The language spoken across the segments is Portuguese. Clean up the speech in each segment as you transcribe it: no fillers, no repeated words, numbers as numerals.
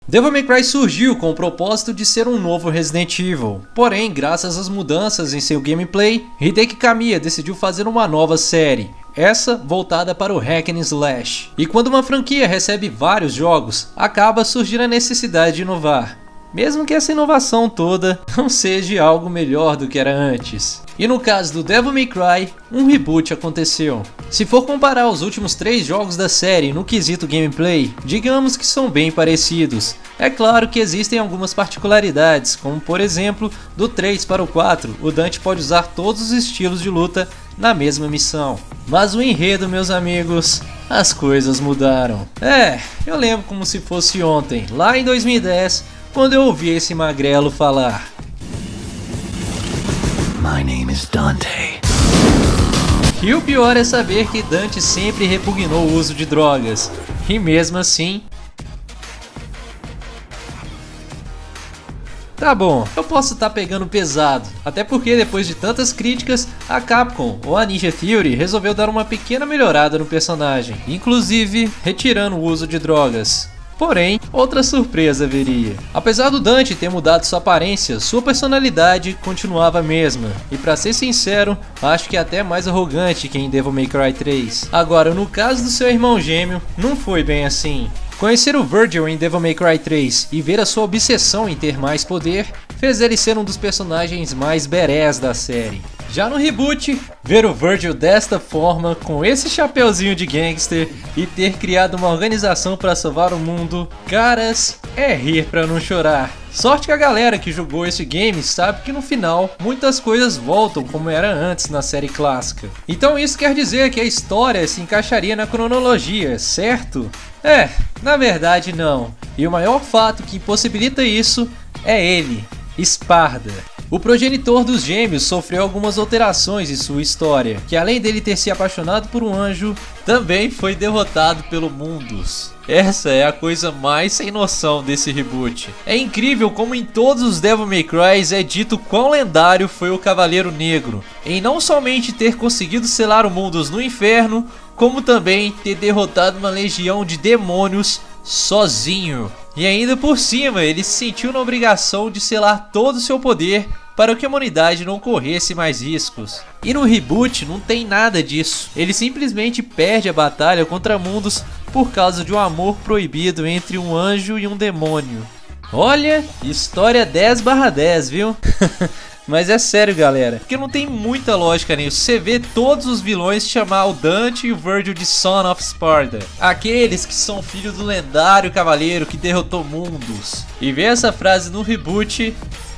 Devil May Cry surgiu com o propósito de ser um novo Resident Evil, porém, graças às mudanças em seu gameplay, Hideki Kamiya decidiu fazer uma nova série, essa voltada para o hack and slash. E quando uma franquia recebe vários jogos, acaba surgindo a necessidade de inovar, mesmo que essa inovação toda não seja algo melhor do que era antes. E no caso do Devil May Cry, um reboot aconteceu. Se for comparar os últimos 3 jogos da série no quesito gameplay, digamos que são bem parecidos. É claro que existem algumas particularidades, como por exemplo, do 3 para o 4, o Dante pode usar todos os estilos de luta na mesma missão. Mas o enredo, meus amigos, as coisas mudaram. Eu lembro como se fosse ontem, lá em 2010, quando eu ouvi esse magrelo falar. My name is Dante. E o pior é saber que Dante sempre repugnou o uso de drogas, e mesmo assim... Tá bom, eu posso estar pegando pesado, até porque depois de tantas críticas, a Capcom ou a Ninja Theory resolveu dar uma pequena melhorada no personagem, inclusive retirando o uso de drogas. Porém, outra surpresa viria. Apesar do Dante ter mudado sua aparência, sua personalidade continuava a mesma. E pra ser sincero, acho que é até mais arrogante que em Devil May Cry 3. Agora, no caso do seu irmão gêmeo, não foi bem assim. Conhecer o Virgil em Devil May Cry 3 e ver a sua obsessão em ter mais poder, fez ele ser um dos personagens mais berés da série. Já no reboot, ver o Virgil desta forma, com esse chapeuzinho de gangster e ter criado uma organização para salvar o mundo, caras, é rir pra não chorar. Sorte que a galera que jogou esse game sabe que no final, muitas coisas voltam como era antes na série clássica. Então isso quer dizer que a história se encaixaria na cronologia, certo? Na verdade não. E o maior fato que impossibilita isso é ele, Sparda. O progenitor dos gêmeos sofreu algumas alterações em sua história, que além dele ter se apaixonado por um anjo, também foi derrotado pelo Mundus. Essa é a coisa mais sem noção desse reboot. É incrível como em todos os Devil May Cry é dito quão lendário foi o Cavaleiro Negro, em não somente ter conseguido selar o Mundus no inferno, como também ter derrotado uma legião de demônios sozinho. E ainda por cima, ele se sentiu na obrigação de selar todo o seu poder para que a humanidade não corresse mais riscos. E no reboot não tem nada disso. Ele simplesmente perde a batalha contra Mundus por causa de um amor proibido entre um anjo e um demônio. Olha, história 10/10, viu? Mas é sério, galera, porque não tem muita lógica nisso. Você vê todos os vilões chamar o Dante e o Virgil de Son of Sparda, aqueles que são filhos do lendário cavaleiro que derrotou mundos. E ver essa frase no reboot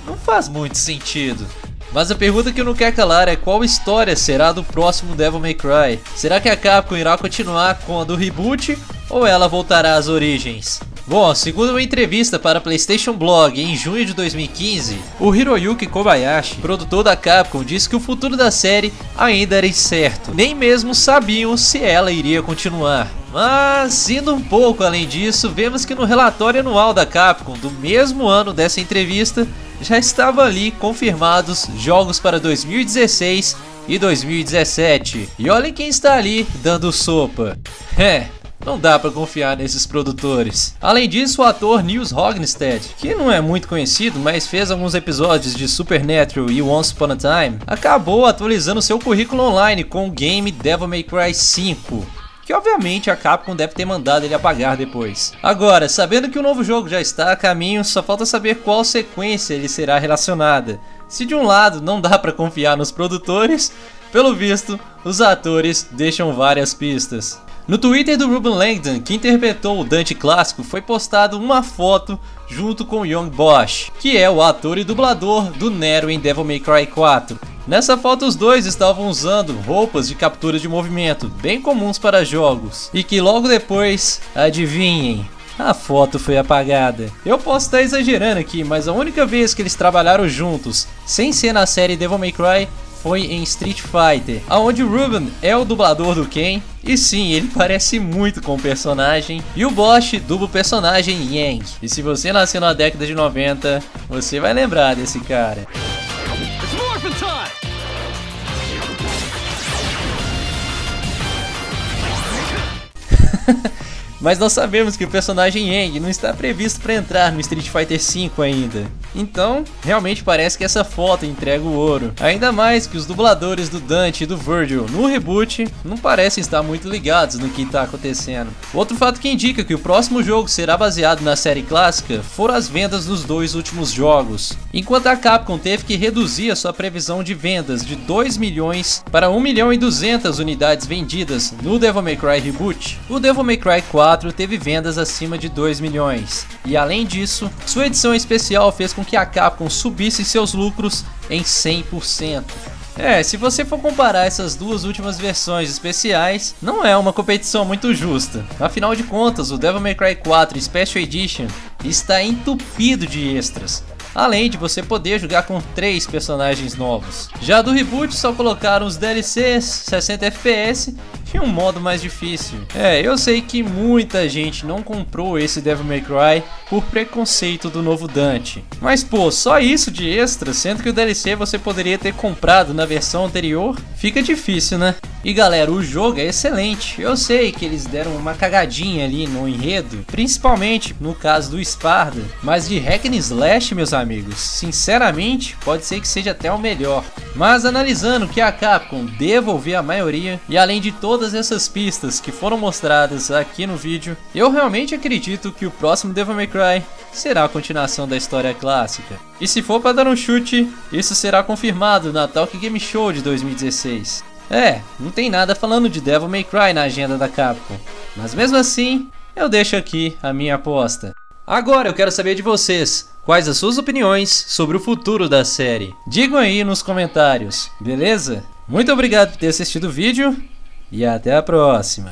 não faz muito sentido. Mas a pergunta que eu não quero calar é qual história será do próximo Devil May Cry? Será que a Capcom irá continuar com a do reboot ou ela voltará às origens? Bom, segundo uma entrevista para a PlayStation Blog em junho de 2015, o Hiroyuki Kobayashi, produtor da Capcom, disse que o futuro da série ainda era incerto, nem mesmo sabiam se ela iria continuar. Mas, indo um pouco além disso, vemos que no relatório anual da Capcom do mesmo ano dessa entrevista, já estavam ali confirmados jogos para 2016 e 2017. E olhem quem está ali dando sopa. Não dá pra confiar nesses produtores. Além disso, o ator Nils Hognestad, que não é muito conhecido, mas fez alguns episódios de Supernatural e Once Upon a Time, acabou atualizando seu currículo online com o game Devil May Cry 5. Que obviamente a Capcom deve ter mandado ele apagar depois. Agora, sabendo que o novo jogo já está a caminho, só falta saber qual sequência ele será relacionada. Se de um lado não dá pra confiar nos produtores, pelo visto, os atores deixam várias pistas. No Twitter do Ruben Langdon, que interpretou o Dante clássico, foi postada uma foto junto com Young Bosch, que é o ator e dublador do Nero em Devil May Cry 4. Nessa foto os dois estavam usando roupas de captura de movimento, bem comuns para jogos, e que logo depois, adivinhem, a foto foi apagada. Eu posso estar exagerando aqui, mas a única vez que eles trabalharam juntos, sem ser na série Devil May Cry, foi em Street Fighter, onde o Ruben é o dublador do Ken, e sim, ele parece muito com o personagem, e o Bosch dubla o personagem Yang. E se você nasceu na década de 90, você vai lembrar desse cara. Mas nós sabemos que o personagem Aang não está previsto para entrar no Street Fighter V ainda. Então, realmente parece que essa foto entrega o ouro. Ainda mais que os dubladores do Dante e do Virgil no reboot não parecem estar muito ligados no que está acontecendo. Outro fato que indica que o próximo jogo será baseado na série clássica foram as vendas dos dois últimos jogos. Enquanto a Capcom teve que reduzir a sua previsão de vendas de 2 milhões para 1.200.000 unidades vendidas no Devil May Cry Reboot, o Devil May Cry 4 teve vendas acima de 2 milhões. E além disso, sua edição especial fez com que a Capcom subisse seus lucros em 100%. Se você for comparar essas duas últimas versões especiais, não é uma competição muito justa. Afinal de contas, o Devil May Cry 4 Special Edition está entupido de extras, além de você poder jogar com 3 personagens novos. Já do reboot só colocaram os DLCs, 60 FPS e um modo mais difícil. Eu sei que muita gente não comprou esse Devil May Cry por preconceito do novo Dante. Mas pô, só isso de extra, sendo que o DLC você poderia ter comprado na versão anterior, fica difícil, né? E galera, o jogo é excelente. Eu sei que eles deram uma cagadinha ali no enredo, principalmente no caso do Sparda, mas de hack and slash, meus amigos, sinceramente, pode ser que seja até o melhor. Mas analisando que a Capcom devolveu a maioria, e além de todas essas pistas que foram mostradas aqui no vídeo, eu realmente acredito que o próximo Devil May Cry será a continuação da história clássica. E se for para dar um chute, isso será confirmado na Tokyo Game Show de 2016. Não tem nada falando de Devil May Cry na agenda da Capcom, mas mesmo assim, eu deixo aqui a minha aposta. Agora eu quero saber de vocês, quais as suas opiniões sobre o futuro da série? Digam aí nos comentários, beleza? Muito obrigado por ter assistido o vídeo e até a próxima.